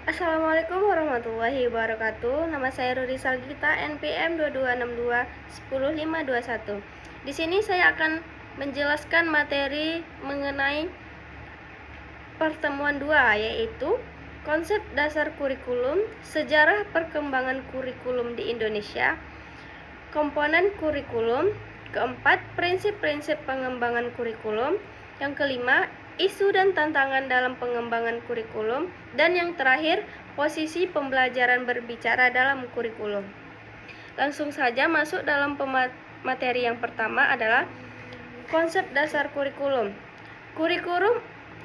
Assalamualaikum warahmatullahi wabarakatuh. Nama saya Ruri Salgita, NPM 2262 10521. Di sini saya akan menjelaskan materi mengenai pertemuan 2, yaitu konsep dasar kurikulum, sejarah perkembangan kurikulum di Indonesia, komponen kurikulum, keempat, prinsip-prinsip pengembangan kurikulum, yang kelima, isu dan tantangan dalam pengembangan kurikulum, dan yang terakhir, posisi pembelajaran berbicara dalam kurikulum. Langsung saja masuk dalam materi yang pertama adalah konsep dasar kurikulum.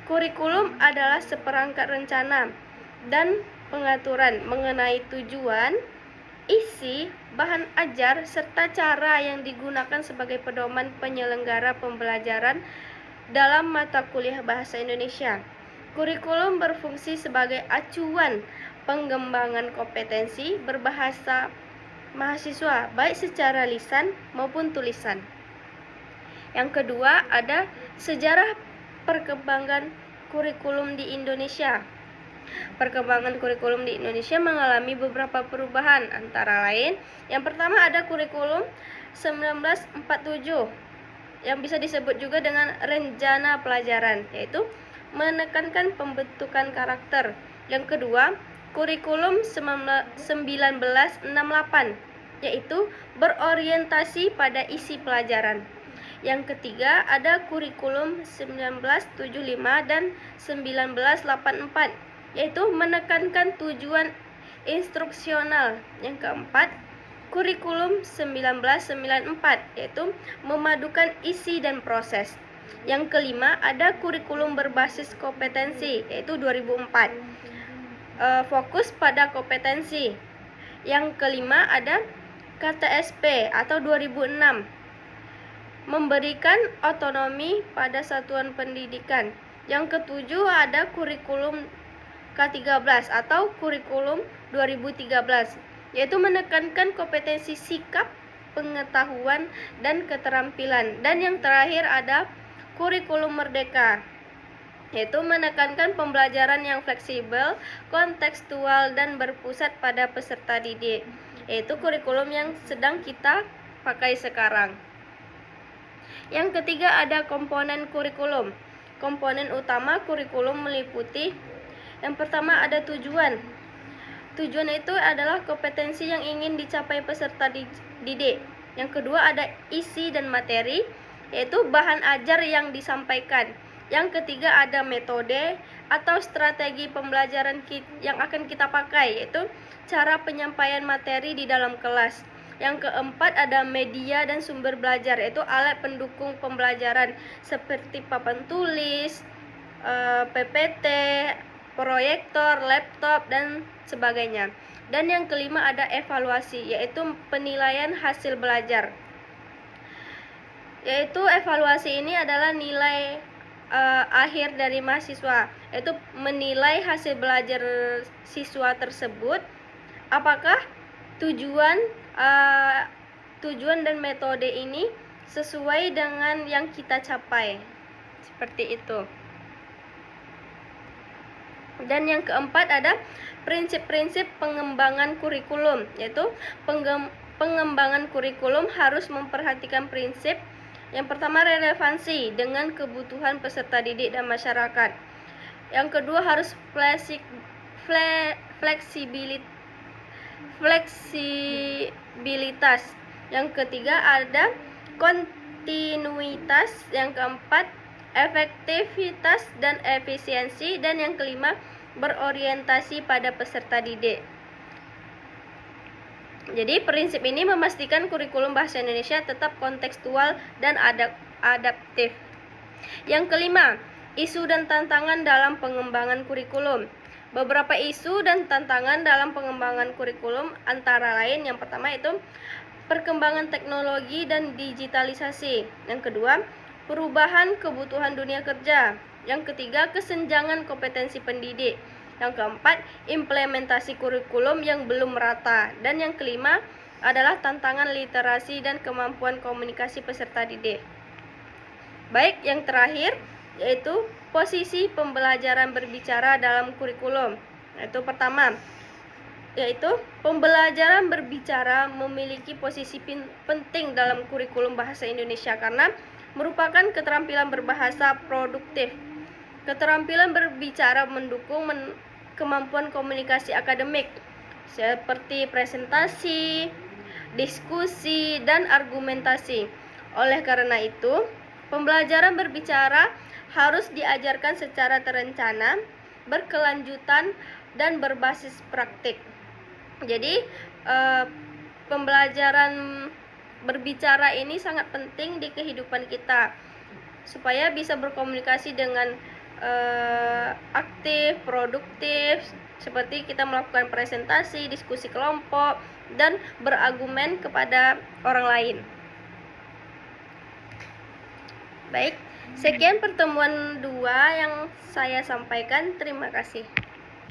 Kurikulum adalah seperangkat rencana dan pengaturan mengenai tujuan, isi, bahan ajar, serta cara yang digunakan sebagai pedoman penyelenggara pembelajaran dalam mata kuliah Bahasa Indonesia. Kurikulum berfungsi sebagai acuan pengembangan kompetensi berbahasa mahasiswa, baik secara lisan maupun tulisan. Yang kedua, ada sejarah perkembangan kurikulum di Indonesia. Perkembangan kurikulum di Indonesia mengalami beberapa perubahan, antara lain yang pertama ada kurikulum 1947 yang bisa disebut juga dengan rencana pelajaran, yaitu menekankan pembentukan karakter. Yang kedua, kurikulum 1968, yaitu berorientasi pada isi pelajaran. Yang ketiga, ada kurikulum 1975 dan 1984, yaitu menekankan tujuan instruksional. Yang keempat, kurikulum 1994, yaitu memadukan isi dan proses. Yang kelima, ada kurikulum berbasis kompetensi, yaitu 2004, fokus pada kompetensi. Yang kelima, ada KTSP atau 2006, memberikan otonomi pada satuan pendidikan. Yang ketujuh, ada kurikulum K13 atau kurikulum 2013, yaitu menekankan kompetensi sikap, pengetahuan, dan keterampilan. Dan yang terakhir ada kurikulum merdeka, yaitu menekankan pembelajaran yang fleksibel, kontekstual, dan berpusat pada peserta didik, yaitu kurikulum yang sedang kita pakai sekarang. Yang ketiga, ada komponen kurikulum. Komponen utama kurikulum meliputi yang pertama ada tujuan. Tujuan itu adalah kompetensi yang ingin dicapai peserta didik. Yang kedua ada isi dan materi, yaitu bahan ajar yang disampaikan. Yang ketiga ada metode atau strategi pembelajaran yang akan kita pakai, yaitu cara penyampaian materi di dalam kelas. Yang keempat ada media dan sumber belajar, yaitu alat pendukung pembelajaran seperti papan tulis, PPT, proyektor, laptop, dan sebagainya. Dan yang kelima ada evaluasi, yaitu penilaian hasil belajar. Yaitu evaluasi ini adalah nilai akhir dari mahasiswa, yaitu menilai hasil belajar siswa tersebut, apakah tujuan dan metode ini sesuai dengan yang kita capai. Seperti itu. Dan yang keempat ada prinsip-prinsip pengembangan kurikulum, yaitu pengembangan kurikulum harus memperhatikan prinsip. Yang pertama, relevansi dengan kebutuhan peserta didik dan masyarakat. Yang kedua, harus fleksibilitas. Yang ketiga ada kontinuitas. Yang keempat, efektivitas dan efisiensi. Dan yang kelima, berorientasi pada peserta didik. Jadi prinsip ini memastikan kurikulum Bahasa Indonesia tetap kontekstual dan adaptif. Yang kelima, isu dan tantangan dalam pengembangan kurikulum. Beberapa isu dan tantangan dalam pengembangan kurikulum antara lain yang pertama itu perkembangan teknologi dan digitalisasi. Yang kedua, perubahan kebutuhan dunia kerja. Yang ketiga, kesenjangan kompetensi pendidik. Yang keempat, implementasi kurikulum yang belum merata. Dan yang kelima adalah tantangan literasi dan kemampuan komunikasi peserta didik. Baik, yang terakhir yaitu posisi pembelajaran berbicara dalam kurikulum. Yaitu pertama, yaitu pembelajaran berbicara memiliki posisi penting dalam kurikulum bahasa Indonesia karena merupakan keterampilan berbahasa produktif. Keterampilan berbicara mendukung kemampuan komunikasi akademik seperti presentasi, diskusi, dan argumentasi. Oleh karena itu, pembelajaran berbicara harus diajarkan secara terencana, berkelanjutan, dan berbasis praktik. Jadi, pembelajaran berbicara ini sangat penting di kehidupan kita supaya bisa berkomunikasi dengan aktif, produktif, seperti kita melakukan presentasi, diskusi kelompok, dan berargumen kepada orang lain. Baik, sekian pertemuan 2 yang saya sampaikan. Terima kasih.